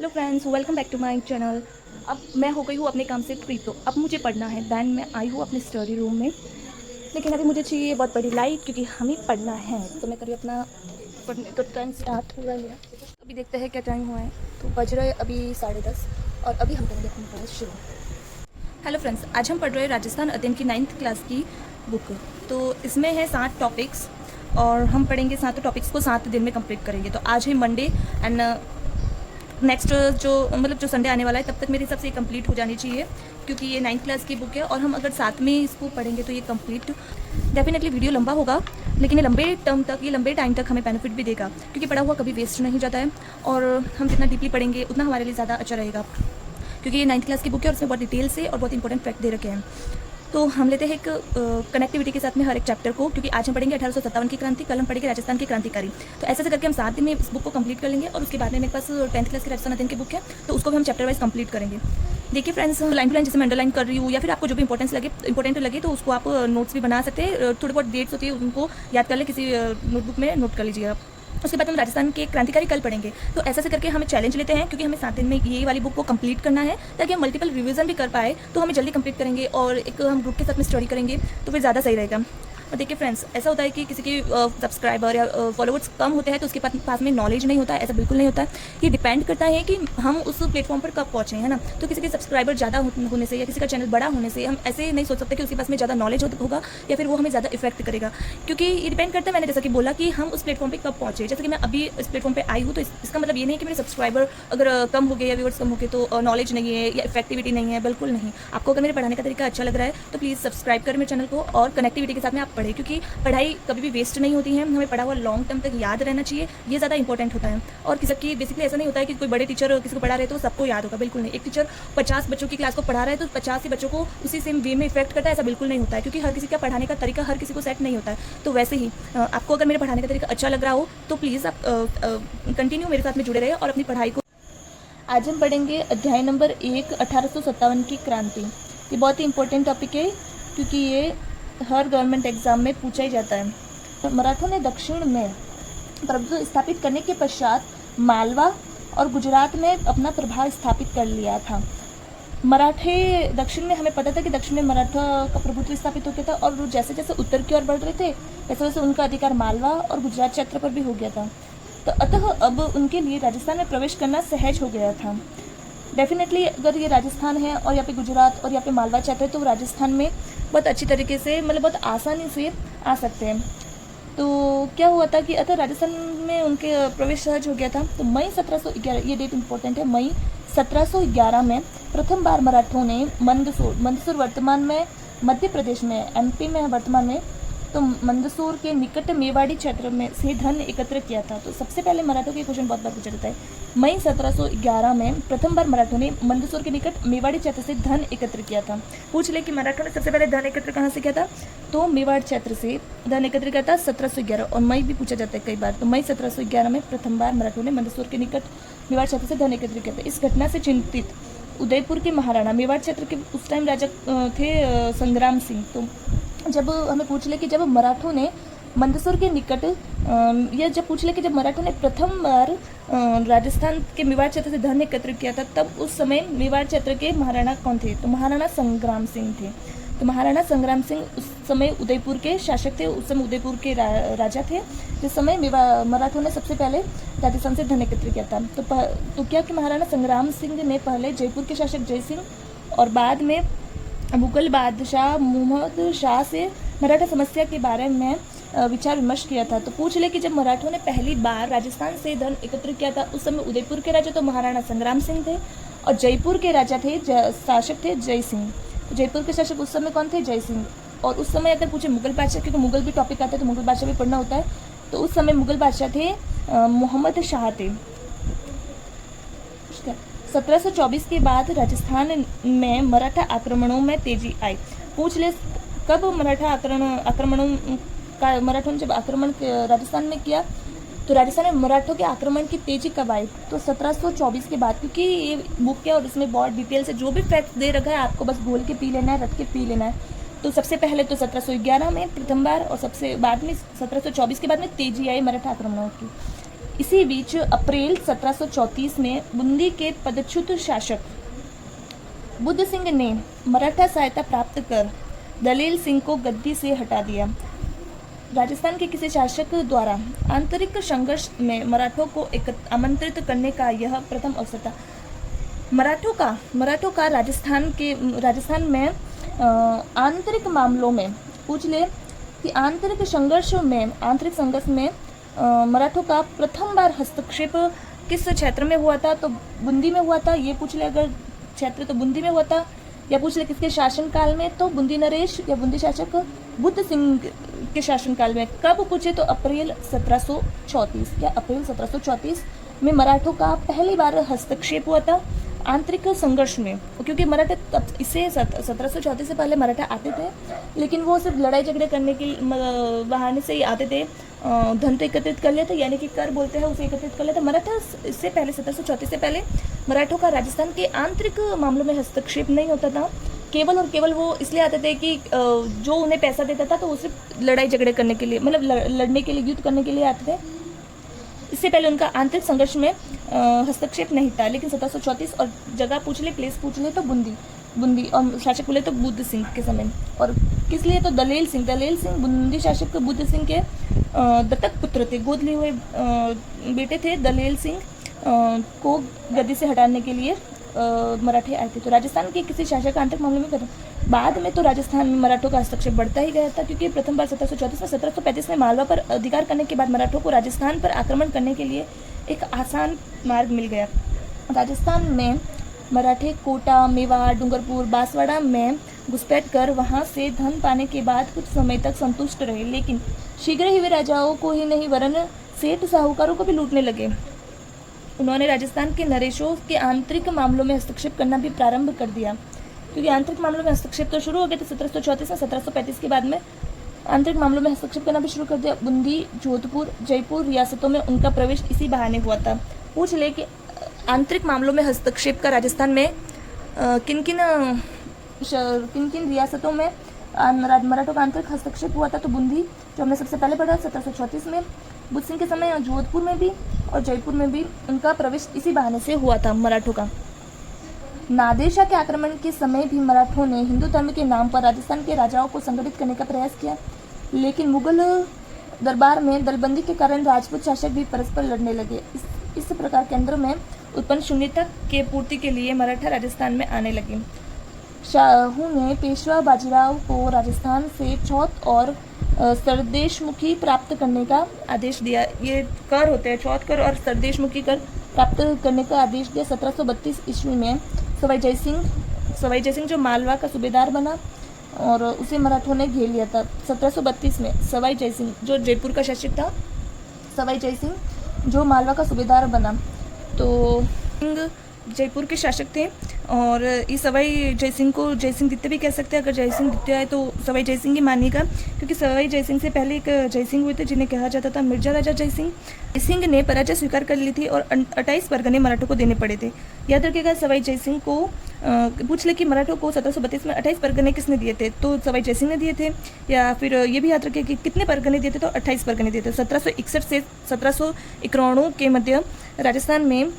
Hello friends, welcome back to my channel. अब मैं हो गई हूँ अपने काम से फ्री, तो अब मुझे पढ़ना है। दैन मैं आई हूँ अपने स्टडी रूम में, लेकिन अभी मुझे चाहिए बहुत बड़ी लाइट क्योंकि हमें पढ़ना है। तो मैं करी अपना पढ़ने का टाइम स्टार्ट हो रहा है। तो अभी देखते हैं क्या टाइम हुआ है। तो बज रहे अभी 10:30 और अभी हम करेंगे अपनी पढ़ाई शुरू। हेलो फ्रेंड्स, आज हम पढ़ रहे हैं राजस्थान अध्ययन की 9th क्लास की बुक। तो इसमें है 7 टॉपिक्स और हम पढ़ेंगे 7 टॉपिक्स को 7 दिन में कंप्लीट करेंगे। तो आज है मंडे एंड नेक्स्ट जो संडे आने वाला है तब तक मेरे हिसाब से ये कंप्लीट हो जानी चाहिए, क्योंकि ये 9th क्लास की बुक है और हम अगर साथ में इसको पढ़ेंगे तो ये कंप्लीट डेफिनेटली वीडियो लंबा होगा, लेकिन ये लंबे टाइम तक हमें बेनिफिट भी देगा, क्योंकि पढ़ा हुआ कभी वेस्ट नहीं जाता है। और हम जितना डीपली पढ़ेंगे उतना हमारे लिए ज़्यादा अच्छा रहेगा, क्योंकि ये 9th क्लास की बुक है और उसमें बहुत डिटेल से और बहुत इंपॉर्टेंट फैक्ट दे रखे हैं। तो हम लेते हैं एक कनेक्टिविटी के साथ में हर एक चैप्टर को, क्योंकि आज हम पढ़ेंगे 1857 की क्रांति, कल हम पढ़ेंगे राजस्थान की क्रांतिकारी। तो ऐसे करके हम 7 दिन में इस बुक को कंप्लीट कर लेंगे। और उसके बाद में मेरे पास 10th क्लास की राजस्थान अध्ययन की बुक है, तो उसको भी हम चैप्टर वाइज कंप्लीट करेंगे। देखिए फ्रेंड्स, लाइन टू लाइन जैसे मैं अंडरलाइन कर रही हूँ, या फिर आपको जो भी इंपॉर्टेंट लगे तो उसको आप नोट्स भी बना सकते हैं। थोड़ी बहुत डेट्स होती है उनको याद कर ले, किसी नोटबुक में नोट कर लीजिएगा। उसके बाद हम राजस्थान के क्रांतिकारी कल पढ़ेंगे। तो ऐसा करके हमें चैलेंज लेते हैं, क्योंकि हमें 7 दिन में ये वाली बुक को कंप्लीट करना है, ताकि हम मल्टीपल रिवीजन भी कर पाए। तो हमें जल्दी कंप्लीट करेंगे और एक हम ग्रुप के साथ में स्टडी करेंगे तो फिर ज़्यादा सही रहेगा। और देखिए फ्रेंड्स, ऐसा होता है कि किसी के सब्सक्राइबर या फॉलोवर्स कम होते हैं तो उसके पास में नॉलेज नहीं होता है। ऐसा बिल्कुल नहीं होता है। ये डिपेंड करता है कि हम उस प्लेटफॉर्म पर कब पहुँचे, है ना। तो किसी के सब्सक्राइबर ज़्यादा होने से या किसी का चैनल बड़ा होने से हम ऐसे नहीं सोच सकते कि उसके पास में ज़्यादा नॉलेज होगा या फिर वो हमें ज़्यादा इफेक्ट करेगा, क्योंकि ये डिपेंड करता है, मैंने जैसा कि बोला, कि हम उस प्लेटफॉर्म पर कब पहुँचे। जैसे कि मैं अभी इस प्लेटफॉर्म पर आई हूँ, तो इसका मतलब ये नहीं कि मेरे सब्सक्राइबर अगर कम हो गए या व्यूअर्स कम हो गए तो नॉलेज नहीं है या इफेक्टिविटी नहीं है। बिल्कुल नहीं। आपको अगर मेरे पढ़ाने का तरीका अच्छा लग रहा है तो प्लीज़ सब्सक्राइब करें मेरे चैनल को और कनेक्टिविटी के साथ में आप पढ़ें, क्योंकि पढ़ाई कभी भी वेस्ट नहीं होती है। हमें पढ़ा हुआ लॉन्ग टर्म तक याद रहना चाहिए, ये ज़्यादा इंपॉर्टेंट होता है। और किसी की बेसिकली ऐसा नहीं होता है कि कोई बड़े टीचर किसी को पढ़ा रहे तो सबको याद होगा, बिल्कुल नहीं। एक टीचर 50 बच्चों की क्लास को पढ़ा रहा है तो 50 ही बच्चों को उसी सेम वे में इफेक्ट करता है, ऐसा बिल्कुल नहीं होता है, क्योंकि हर किसी का पढ़ाने का तरीका हर किसी को सेट नहीं होता है। तो वैसे ही आपको अगर मेरे पढ़ाने का तरीका अच्छा लग रहा हो तो प्लीज़ आप कंटिन्यू मेरे साथ में जुड़े रहे और अपनी पढ़ाई को। आज हम पढ़ेंगे अध्याय नंबर 1, 1857 की क्रांति। ये बहुत ही इंपॉर्टेंट टॉपिक है, क्योंकि ये हर गवर्नमेंट एग्जाम में पूछा ही जाता है। मराठों ने दक्षिण में प्रभुत्व स्थापित करने के पश्चात मालवा और गुजरात में अपना प्रभाव स्थापित कर लिया था। मराठे दक्षिण में, हमें पता था कि दक्षिण में मराठा का प्रभुत्व स्थापित हो गया था, और वो जैसे जैसे उत्तर की ओर बढ़ रहे थे वैसे वैसे उनका अधिकार मालवा और गुजरात क्षेत्र पर भी हो गया था। तो अतः अब उनके लिए राजस्थान में प्रवेश करना सहज हो गया था। डेफिनेटली अगर ये राजस्थान है और यहाँ पे गुजरात और यहाँ पे मालवा क्षेत्र है, तो राजस्थान में बहुत अच्छी तरीके से, मतलब बहुत आसानी से आ सकते हैं। तो क्या हुआ था कि अतः राजस्थान में उनके प्रवेश सहज हो गया था। तो मई 1711, ये डेट इंपॉर्टेंट है, मई 1711 में प्रथम बार मराठों ने मंदसौर वर्तमान में मध्य प्रदेश में, एमपी में वर्तमान में, तो मंदसौर के निकट मेवाड़ी क्षेत्र में से धन एकत्र किया था। तो सबसे पहले मराठों के क्वेश्चन बहुत बार पूछा जाता है। मई 1711 में प्रथम बार मराठों ने मंदसौर के निकट मेवाड़ी क्षेत्र से धन एकत्र किया था। पूछ ले कि मराठों ने सबसे पहले धन एकत्र कहाँ से किया था, तो मेवाड़ क्षेत्र से धन एकत्र किया था 1711। और मई भी पूछा जाता है कई बार। तो मई 1711 में प्रथम बार मराठों ने मंदसौर के निकट मेवाड़ क्षेत्र से धन एकत्र किया था। इस घटना से चिंतित उदयपुर के महाराणा, मेवाड़ क्षेत्र के उस टाइम राजा थे संग्राम सिंह। तो जब हमें पूछ ले कि जब मराठों ने मंदसौर के निकट, या जब पूछ ले कि जब मराठों ने प्रथम बार राजस्थान के मेवाड़ क्षेत्र से धन एकत्र किया था, तब उस समय मेवाड़ क्षेत्र के महाराणा कौन थे, तो महाराणा संग्राम सिंह थे। तो महाराणा संग्राम सिंह उस समय उदयपुर के शासक थे, उस समय उदयपुर के राजा थे, जिस समय मराठों ने सबसे पहले राजस्थान से धन एकत्र किया था। तो क्या कि महाराणा संग्राम सिंह ने पहले जयपुर के शासक जय सिंह और बाद में मुगल बादशाह मुहम्मद शाह से मराठा समस्या के बारे में विचार विमर्श किया था। तो पूछ ले कि जब मराठों ने पहली बार राजस्थान से धन एकत्र किया था, उस समय उदयपुर के राजा तो महाराणा संग्राम सिंह थे और जयपुर के राजा थे, शासक थे जय सिंह। तो जयपुर के शासक उस समय कौन थे, जय सिंह। और उस समय अगर पूछे मुगल बादशाह, क्योंकि मुगल भी टॉपिक आता है तो मुगल बादशाह भी पढ़ना होता है, तो उस समय मुगल बादशाह थे मोहम्मद शाह थे। 1724 के बाद राजस्थान में मराठा आक्रमणों में तेजी आई। पूछ ले कब मराठा आक्रमणों का, मराठों ने जब आक्रमण राजस्थान में किया, तो राजस्थान में मराठों के आक्रमण की तेजी कब आई, तो 1724 के बाद। क्योंकि ये बुक है और इसमें बहुत डिटेल से जो भी फैक्ट दे रखा है आपको बस बोल के पी लेना है, रट के पी लेना है। तो सबसे पहले तो 1711 में प्रथम बार, और सबसे बाद में 1724 के बाद में तेजी आई मराठा आक्रमणों की। इसी बीच अप्रैल 1734 में बूंदी के पदच्युत शासक बुद्ध सिंह ने मराठा सहायता प्राप्त कर दलेल सिंह को गद्दी से हटा दिया। राजस्थान के किसी शासक द्वारा आंतरिक संघर्ष में मराठों को आमंत्रित करने का यह प्रथम अवसर था। मराठों का राजस्थान में आंतरिक मामलों में पूछ ले कि आंतरिक संघर्ष में मराठों का प्रथम बार हस्तक्षेप किस क्षेत्र में हुआ था, तो बूंदी में हुआ था। ये पूछ ले अगर क्षेत्र तो बूंदी में हुआ था, या पूछ ले किसके शासनकाल में, तो बूंदी नरेश या बूंदी शासक बुद्ध सिंह के शासनकाल में। कब पूछे तो अप्रैल 1734 या अप्रैल 1734 में मराठों का पहली बार हस्तक्षेप हुआ था आंतरिक संघर्ष में। क्योंकि मराठा इससे 1734 से पहले मराठा आते थे, लेकिन वो सिर्फ लड़ाई झगड़े करने के बहाने से ही आते थे। धन तो एकत्रित कर लेते, यानी कि कर बोलते हैं उसे एकत्रित कर लेते। मराठा इससे पहले 1734 से पहले मराठों का राजस्थान के आंतरिक मामलों में हस्तक्षेप नहीं होता था। केवल और केवल वो इसलिए आते थे कि जो उन्हें पैसा देता था तो वो सिर्फ लड़ाई झगड़े करने के लिए, मतलब लड़ने के लिए, युद्ध करने के लिए आते थे। इससे पहले उनका आंतरिक संघर्ष में हस्तक्षेप नहीं था। लेकिन 1734 और जगह पूछ ले, प्लेस पूछ ले तो बूंदी और शासक बोले तो बुद्ध सिंह के समय। और किस लिए तो दलेल सिंह बूंदी शासक बुद्ध सिंह के दत्तक पुत्र थे, गोद लिए हुए बेटे थे। दलेल सिंह को गद्दी से हटाने के लिए मराठे आए थे। तो राजस्थान के किसी शासक आंतरिक मामले में बाद में तो राजस्थान में मराठों का हस्तक्षेप बढ़ता ही गया था, क्योंकि प्रथम बार 1734 में 1735 में मालवा पर अधिकार करने के बाद मराठों को राजस्थान पर आक्रमण करने के लिए एक आसान मार्ग मिल गया। राजस्थान में मराठे कोटा, मेवाड़, डूंगरपुर, बांसवाड़ा में घुसपैठ कर वहां से धन पाने के बाद कुछ समय तक संतुष्ट रहे, लेकिन शीघ्र ही वे राजाओं को ही नहीं वरन सेठ साहूकारों को भी लूटने लगे। उन्होंने राजस्थान के नरेशों के आंतरिक मामलों में हस्तक्षेप करना भी प्रारंभ कर दिया, क्योंकि आंतरिक मामलों में हस्तक्षेप तो शुरू हो गए थे 1734 से 1735 के बाद में आंतरिक मामलों में हस्तक्षेप करना भी शुरू कर दिया। बूंदी, जोधपुर, जयपुर रियासतों में उनका प्रवेश इसी बहाने हुआ था। पूछ ले कि आंतरिक मामलों में हस्तक्षेप का राजस्थान में किन किन रियासतों में मराठों का आंतरिक हस्तक्षेप हुआ था, तो बूंदी जो हमने सबसे पहले पढ़ा 1734 में, बुद्ध सिंह के समय जोधपुर में भी और जयपुर में भी उनका प्रवेश इसी बहाने से हुआ था मराठों का। नादिर शाह के आक्रमण के समय भी मराठों ने हिंदू धर्म के नाम पर राजस्थान के राजाओं को संगठित करने का प्रयास किया, लेकिन मुगल दरबार में दलबंदी के कारण राजपूत शासक भी परस्पर लड़ने लगे। इस प्रकार केंद्र में उत्पन्न शून्यता के पूर्ति के लिए मराठा राजस्थान में आने लगे। शाहू ने पेशवा बाजीराव को राजस्थान से चौथ और सरदेशमुखी प्राप्त करने का आदेश दिया। ये कर होते हैं, चौथ कर और सरदेशमुखी कर प्राप्त करने का आदेश दिया। 1732 ईस्वी में सवाई जयसिंह जो मालवा का सूबेदार बना और उसे मराठों ने घेर लिया था। 1732 में सवाई जयसिंह जो जयपुर का शासक था, सवाई जयसिंह जो मालवा का सूबेदार बना, तो जयपुर के शासक थे। और इस सवाई जयसिंह को जयसिंह द्वितीय भी कह सकते हैं। अगर जयसिंह द्वितीय है तो सवाई जयसिंह ही मानिएगा, क्योंकि सवाई जयसिंह से पहले एक जयसिंह हुए थे जिन्हें कहा जाता था मिर्जा राजा जयसिंह। जयसिंह ने पराजय स्वीकार कर ली थी और 28 परगने मराठों को देने पड़े थे। याद रखिएगा, सवाई जयसिंह को पूछ ले कि मराठों को 1732 में 28 परगने किसने दिए थे, तो सवाई जयसिंह ने दिए थे। या फिर ये भी याद रखिए कि कितने परगने दिए थे, तो 28 परगने दिए थे। 1761 से 1791 के मध्य राजस्थान में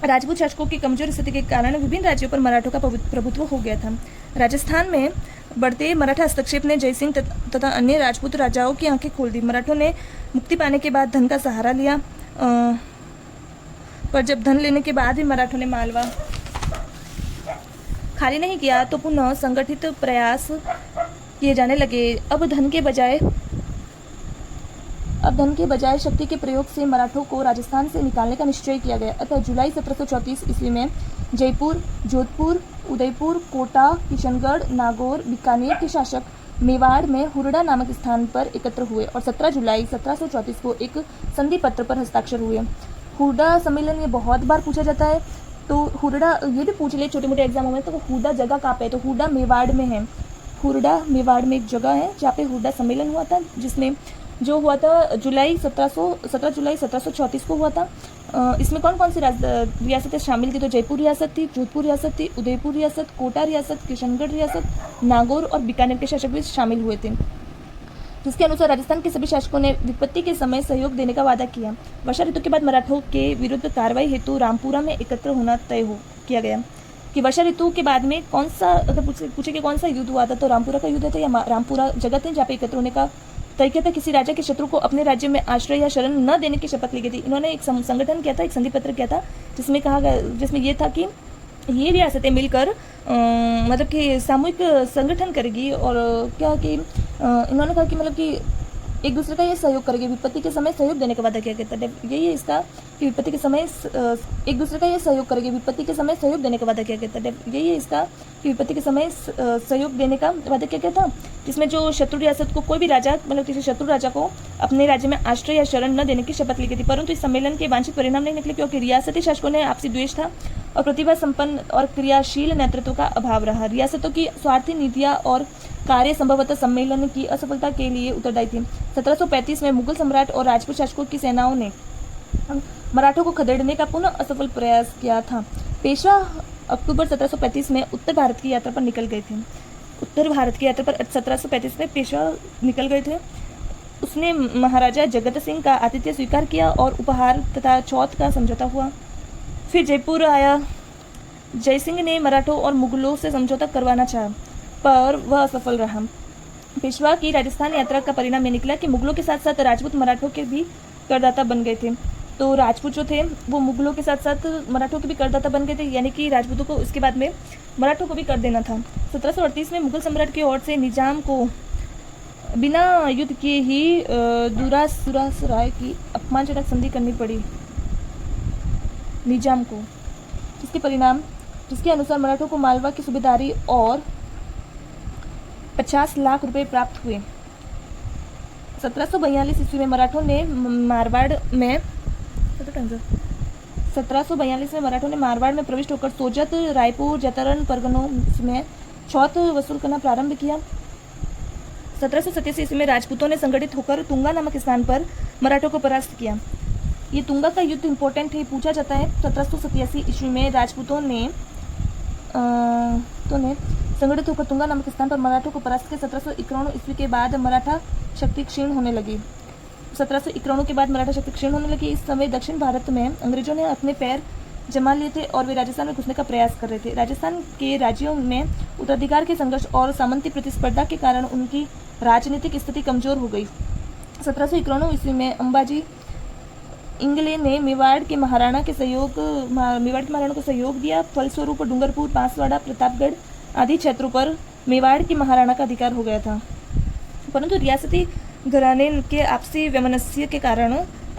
राजपूत शासकों की कमजोर स्थिति के कारण विभिन्न राज्यों पर मराठों का प्रभुत्व हो गया था। राजस्थान में बढ़ते मराठा हस्तक्षेप ने जयसिंह तथा अन्य राजपूत राजाओं की आंखें खोल दी। मराठों ने मुक्ति पाने के बाद धन का सहारा लिया, पर जब धन लेने के बाद भी मराठों ने मालवा खाली नहीं किया तो पुनः संगठित प्रयास किए जाने लगे। अब धन के बजाय शक्ति के प्रयोग से मराठों को राजस्थान से निकालने का निश्चय किया गया। अतः जुलाई 1734 ईस्वी में जयपुर, जोधपुर, उदयपुर, कोटा, किशनगढ़, नागौर, बीकानेर के शासक मेवाड़ में हुरडा नामक स्थान पर एकत्र हुए और 17 जुलाई 1734 को एक संधि पत्र पर हस्ताक्षर हुए। हुरडा सम्मेलन ये बहुत बार पूछा जाता है, तो हुरडा ये भी पूछ ले छोटे मोटे एग्जामों में, तो हुरडा जगह कहाँ पे है, तो हुरडा मेवाड़ में है। हुरडा मेवाड़ में एक जगह है जहाँ पे हुरडा सम्मेलन हुआ था, जिसमें जो हुआ था 17 जुलाई 1734 को हुआ था। इसमें कौन कौन सी रियासतें शामिल थी, तो जयपुर रियासत थी, जोधपुर रियासत थी, उदयपुर रियासत, कोटा रियासत, किशनगढ़ रियासत, नागौर और बीकानेर के शासक भी शामिल हुए थे। जिसके अनुसार राजस्थान के सभी शासकों ने विपत्ति के समय सहयोग देने का वादा किया। वर्षा ऋतु के बाद मराठों के विरुद्ध कार्रवाई हेतु रामपुरा में एकत्र होना तय किया गया। कि वर्षा ऋतु के बाद में कौन सा, अगर पूछे कि कौन सा युद्ध हुआ था, तो रामपुरा का युद्ध था या रामपुरा जगह थे जहाँ पे एकत्र होने का तय किया था। किसी राजा के शत्रु को अपने राज्य में आश्रय या शरण न देने की शपथ ली गई थी। इन्होंने एक संगठन किया था, एक संधि पत्र किया था, जिसमें ये था कि ये रियासतें मिलकर मतलब कि सामूहिक संगठन करेगी और क्या कि इन्होंने कहा कि मतलब कि एक दूसरे का ये सहयोग करेगी, विपत्ति के समय सहयोग देने का वादा किया गया था। यही है इसका कि विपत्ति के समय एक दूसरे का ये सहयोग करेगी, विपत्ति के समय सहयोग देने का वादा किया गया था। यही है इसका कि विपत्ति के समय सहयोग देने का वादा किया गया था, जिसमें जो शत्रु रियासत को कोई भी राजा मतलब किसी शत्रु राजा को अपने राज्य में आश्रय या शरण न देने की शपथ ली गई थी। परंतु इस सम्मेलन के वांछित परिणाम नहीं निकले, क्योंकि रियासती शासकों ने आपसी द्वेष था और प्रतिभा संपन्न और क्रियाशील नेतृत्व का अभाव रहा। रियासतों की स्वार्थी नीतियां और कार्य संभवतः सम्मेलन की असफलता के लिए उत्तरदायी थी। 1735 में मुगल सम्राट और राजपूत शासकों की सेनाओं ने मराठों को खदेड़ने का पुनः असफल प्रयास किया था। पेशवा अक्टूबर 1735 में उत्तर भारत की यात्रा पर निकल गए थे। उत्तर भारत की यात्रा पर 1735 में पेशवा निकल गए थे। उसने महाराजा जगत सिंह का आतिथ्य स्वीकार किया और उपहार तथा चौथ का समझौता हुआ। फिर जयपुर आया। जयसिंह ने मराठों और मुगलों से समझौता करवाना चाहा, पर वह असफल रहा। पेशवा की राजस्थान यात्रा का परिणाम ये निकला कि मुगलों के साथ साथ राजपूत मराठों के भी करदाता बन गए थे। तो राजपूत जो थे वो मुगलों के साथ साथ मराठों के भी करदाता बन गए थे, यानी कि राजपूतों को उसके बाद में मराठों को भी कर देना था। 1738 में मुगल सम्राट की ओर से निजाम को बिना युद्ध किए ही दुरासराय की अपमानजनक संधि करनी पड़ी निजाम को, जिसके अनुसार मराठों को मालवा की सूबेदारी और 50 लाख रुपए प्राप्त हुए। 1742 ईस्वी में मराठों ने मारवाड़ में 1742 में मराठों ने मारवाड़ में प्रविष्ट होकर सोजत, रायपुर, जतरन परगनों में चौथ वसूल करना प्रारंभ किया। 1787 ईस्वी में राजपूतों ने संगठित होकर तुंगा नामक स्थान पर मराठों को परास्त किया। ये तुंगा का युद्ध इंपॉर्टेंट है, पूछा जाता है। 1787 ईस्वी में राजपूतों ने संगठित होकर तुंगा नामक स्थान पर मराठों को परास्त किया। 1791 ईस्वी के बाद मराठा शक्ति क्षीण होने लगी। 1791 के बाद मराठा शक्ति क्षीण होने लगी। इस समय दक्षिण भारत में अंग्रेजों ने अपने पैर जमा लिए थे और वे राजस्थान में घुसने का प्रयास कर रहे थे। राजस्थान के राज्यों में उत्तराधिकार के संघर्ष और सामंती प्रतिस्पर्धा के कारण उनकी राजनीतिक स्थिति कमजोर हो गई। 1791 ईस्वी में अंबाजी इंगले ने मेवाड़ के महाराणा को सहयोग दिया। फलस्वरूप डूंगरपुर, बांसवाड़ा, प्रतापगढ़ आदि क्षेत्रों पर मेवाड़ के महाराणा का अधिकार हो गया था। परंतु रियासती घराने के आपसी वैमनस्य के कारण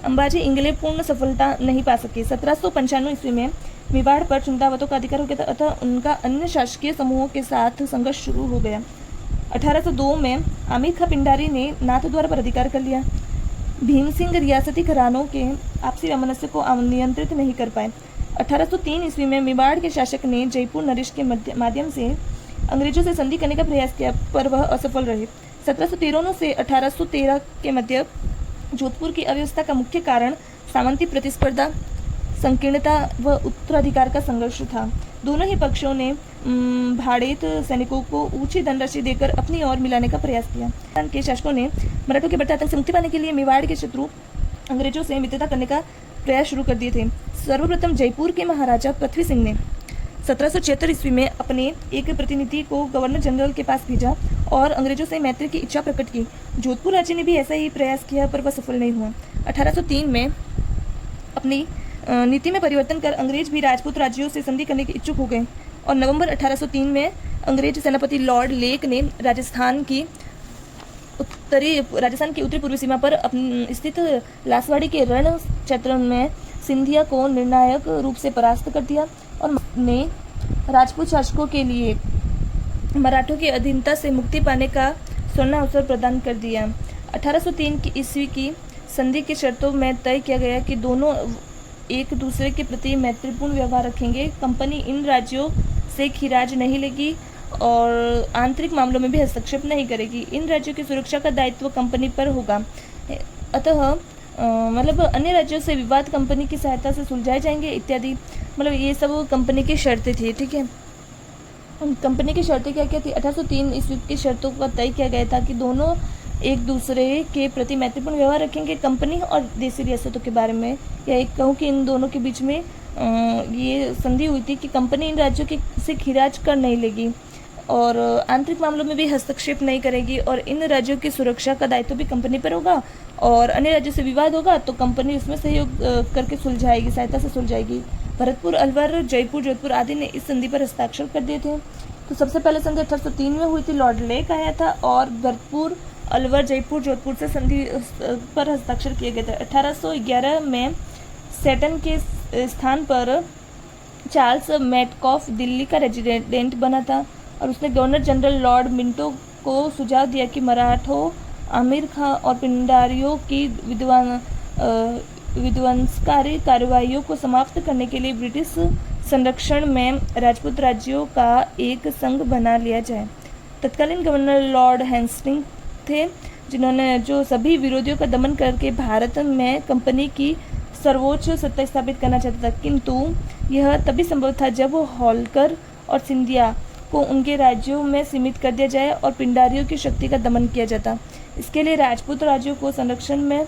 अंबाजी इंगले पूर्ण सफलता नहीं पा सके। 1795 ईस्वी में मेवाड़ पर चुंदावतों का अधिकार हो गया था, अतः उनका अन्य शासकीय समूहों के साथ संघर्ष शुरू हो गया। 1802 में आमिर खां पिंडारी ने नाथद्वारा पर अधिकार कर लिया। भीम सिंह रियासती घरानों के आपसी वैमनस्य को नियंत्रित नहीं कर पाए। 1803 ईस्वी में मेवाड़ के शासक ने जयपुर नरेश के माध्यम से अंग्रेजों से संधि करने का प्रयास किया, पर वह असफल रहे। 1713 से 1813 के मध्य जोधपुर की अव्यवस्था का मुख्य कारण सामंती प्रतिस्पर्धा, संकीर्णता व उत्तराधिकार का संघर्ष था। दोनों ही पक्षों ने भाड़ेत सैनिकों को ऊंची धनराशि देकर अपनी ओर मिलाने का प्रयास किया। राजस्थान के शासकों ने मराठों के बढ़ते आतंक से मुक्ति पाने के लिए मेवाड़ के शत्रु अंग्रेजों से मित्रता करने का प्रयास शुरू कर दिए थे। सर्वप्रथम जयपुर के महाराजा पृथ्वी सिंह ने 1776 ईस्वी में अपने एक प्रतिनिधि को गवर्नर जनरल के पास भेजा और अंग्रेजों से मैत्री की इच्छा प्रकट की। जोधपुर राज्य ने भी ऐसा ही प्रयास किया, पर वह सफल नहीं हुआ। 1803 में अपनी नीति में परिवर्तन कर अंग्रेज भी राजपूत राज्यों से संधि करने के इच्छुक हो गए और नवंबर 1803 में अंग्रेज सेनापति लॉर्ड लेक ने राजस्थान की उत्तरी पूर्वी सीमा पर स्थित लासवाड़ी के रण क्षेत्र में सिंधिया को निर्णायक रूप से परास्त कर दिया और ने राजपूत शासकों के लिए मराठों की अधीनता से मुक्ति पाने का स्वर्ण अवसर प्रदान कर दिया। 1803 की ईस्वी की संधि की शर्तों में तय किया गया कि दोनों एक दूसरे के प्रति मैत्रीपूर्ण व्यवहार रखेंगे। कंपनी इन राज्यों से खिराज नहीं लेगी और आंतरिक मामलों में भी हस्तक्षेप नहीं करेगी। इन राज्यों की सुरक्षा का दायित्व कंपनी पर होगा। अतः मतलब अन्य राज्यों से विवाद कंपनी की सहायता से सुलझाए जाएंगे इत्यादि। मतलब ये सब कंपनी की शर्तें थी। ठीक है, कंपनी की शर्तें क्या क्या थी? 1803 ईस्वी की शर्तों का तय किया गया था कि दोनों एक दूसरे के प्रति मैत्रीपूर्ण व्यवहार रखेंगे। कंपनी और देशी रियासतों के बारे में, या एक कहूँ कि इन दोनों के बीच में ये संधि हुई थी कि कंपनी इन राज्यों के से खिराज कर नहीं लेगी और आंतरिक मामलों में भी हस्तक्षेप नहीं करेगी, और इन राज्यों की सुरक्षा का दायित्व भी कंपनी पर होगा, और अन्य राज्यों से विवाद होगा तो कंपनी उसमें सहयोग करके सुलझाएगी, सहायता से सुलझाएगी। भरतपुर, अलवर, जयपुर, जोधपुर आदि ने इस संधि पर हस्ताक्षर कर दिए थे। तो सबसे पहले संधि 1803 में हुई थी, लॉर्ड लेक आया था, और भरतपुर, अलवर, जयपुर, जोधपुर से संधि पर हस्ताक्षर किए गए थे। 1811 में सेटन के स्थान पर चार्ल्स मेटकॉफ दिल्ली का रेजिडेंट बना था, और उसने गवर्नर जनरल लॉर्ड मिंटो को सुझाव दिया कि मराठों, आमिर खां और पिंडारियों की विध्वंसकारी कार्रवाइयों को समाप्त करने के लिए ब्रिटिश संरक्षण में राजपूत राज्यों का एक संघ बना लिया जाए। तत्कालीन गवर्नर लॉर्ड हेस्टिंग्स थे, जिन्होंने जो सभी विरोधियों का दमन करके भारत में कंपनी की सर्वोच्च सत्ता स्थापित करना चाहता था, किंतु यह तभी संभव था जब होलकर और सिंधिया को उनके राज्यों में सीमित कर दिया जाए और पिंडारियों की शक्ति का दमन किया जाता। इसके लिए राजपूत राज्यों को संरक्षण में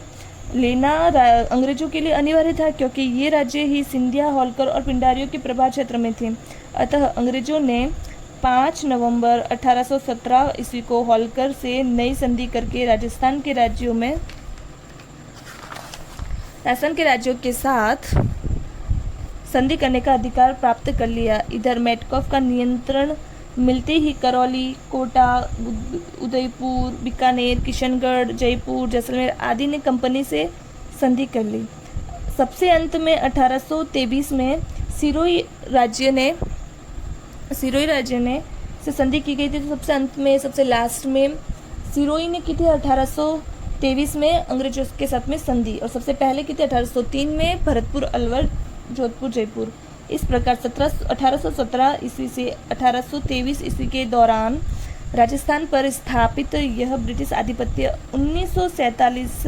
लेना अंग्रेजों के लिए अनिवार्य था, क्योंकि ये राज्य ही सिंधिया, होलकर और पिंडारियों के प्रभाव क्षेत्र में थे। अतः अंग्रेजों ने 5 नवंबर 1817 ईस्वी को होलकर से नई संधि करके राजस्थान के राज्यों के साथ संधि करने का अधिकार प्राप्त कर लिया। इधर मेटकॉफ का नियंत्रण मिलते ही करौली, कोटा, उदयपुर, बीकानेर, किशनगढ़, जयपुर, जैसलमेर आदि ने कंपनी से संधि कर ली। सबसे अंत में 1823 में सिरोही राज्य ने से संधि की गई थी। तो सबसे अंत में, सबसे लास्ट में सिरोही ने की थी 1823 में अंग्रेजों के साथ में संधि, और सबसे पहले की थी 1803 में भरतपुर, अलवर, जोधपुर, जयपुर। इस प्रकार 1817 ईस्वी से 1823 ईस्वी के दौरान राजस्थान पर स्थापित यह ब्रिटिश आधिपत्य 1947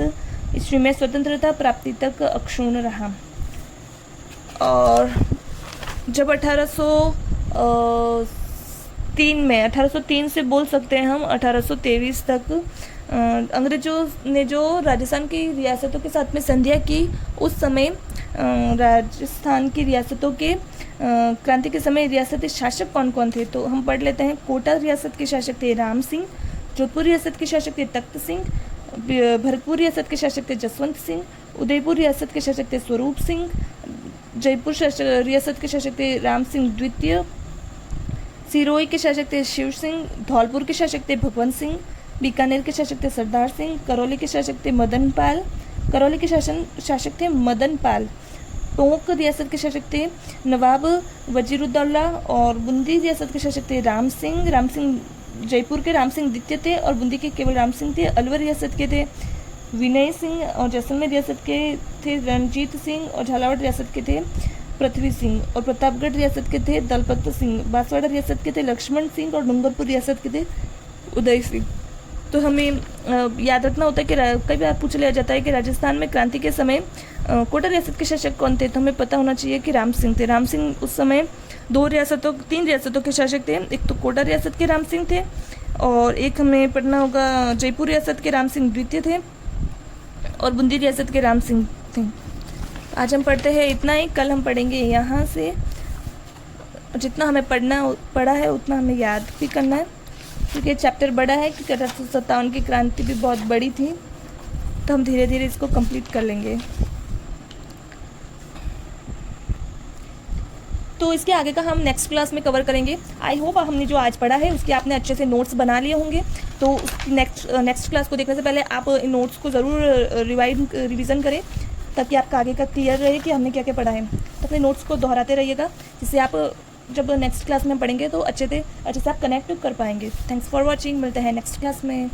ईस्वी में स्वतंत्रता प्राप्ति तक अक्षुण्ण रहा। और जब 1803 से बोल सकते हैं हम 1823 तक अंग्रेजों ने जो राजस्थान की रियासतों के साथ में संधियाँ की, उस समय राजस्थान की रियासतों के क्रांति के समय रियासती शासक कौन कौन थे, तो हम पढ़ लेते हैं। कोटा रियासत के शासक थे राम सिंह, जोधपुर रियासत के शासक थे तख्त सिंह, भरतपुर रियासत के शासक थे जसवंत सिंह, उदयपुर रियासत के शासक थे स्वरूप सिंह, जयपुर रियासत के शासक थे राम सिंह द्वितीय, सिरोही के शासक थे शिव सिंह, धौलपुर के शासक थे भगवंत सिंह, बीकानेर के शासक थे सरदार सिंह, करौली के शासक थे मदन पाल, टोंक रियासत के शासक थे नवाब वजीरुद्दौला, और बूंदी रियासत के शासक थे राम सिंह जयपुर के राम सिंह द्वितीय थे और बूंदी के केवल राम सिंह थे। अलवर रियासत के थे विनय सिंह, और जैसलमेर रियासत के थे रणजीत सिंह, और झालावाड़ रियासत के थे पृथ्वी सिंह, और प्रतापगढ़ रियासत के थे दलपत सिंह, बांसवाड़ा रियासत के थे लक्ष्मण सिंह, और डूंगरपुर रियासत के थे उदय सिंह। तो हमें याद रखना होता है कि कई बार पूछ लिया जाता है कि राजस्थान में क्रांति के समय कोटा रियासत के शासक कौन थे, तो हमें पता होना चाहिए कि राम सिंह थे। राम सिंह उस समय 3 रियासतों के शासक थे। एक तो कोटा रियासत के राम सिंह थे, और एक हमें पढ़ना होगा जयपुर रियासत के राम सिंह द्वितीय थे, और बूंदी रियासत के राम सिंह थे। आज हम पढ़ते हैं इतना ही, कल हम पढ़ेंगे यहाँ से। जितना हमें पढ़ा है उतना हमें याद भी करना है, क्योंकि चैप्टर बड़ा है, क्योंकि 1857 की क्रांति भी बहुत बड़ी थी, तो हम धीरे धीरे इसको कंप्लीट कर लेंगे। तो इसके आगे का हम नेक्स्ट क्लास में कवर करेंगे। आई होप हमने जो आज पढ़ा है उसके आपने अच्छे से नोट्स बना लिए होंगे। तो नेक्स्ट क्लास को देखने से पहले आप इन नोट्स को ज़रूर रिवीजन करें, ताकि आपका आगे का क्लियर रहे कि हमने क्या क्या पढ़ा है। तो अपने नोट्स को दोहराते रहिएगा, जिससे आप जब नेक्स्ट क्लास में पढ़ेंगे तो अच्छे से आप कनेक्ट कर पाएंगे। थैंक्स फॉर वॉचिंग, मिलते हैं नेक्स्ट क्लास में।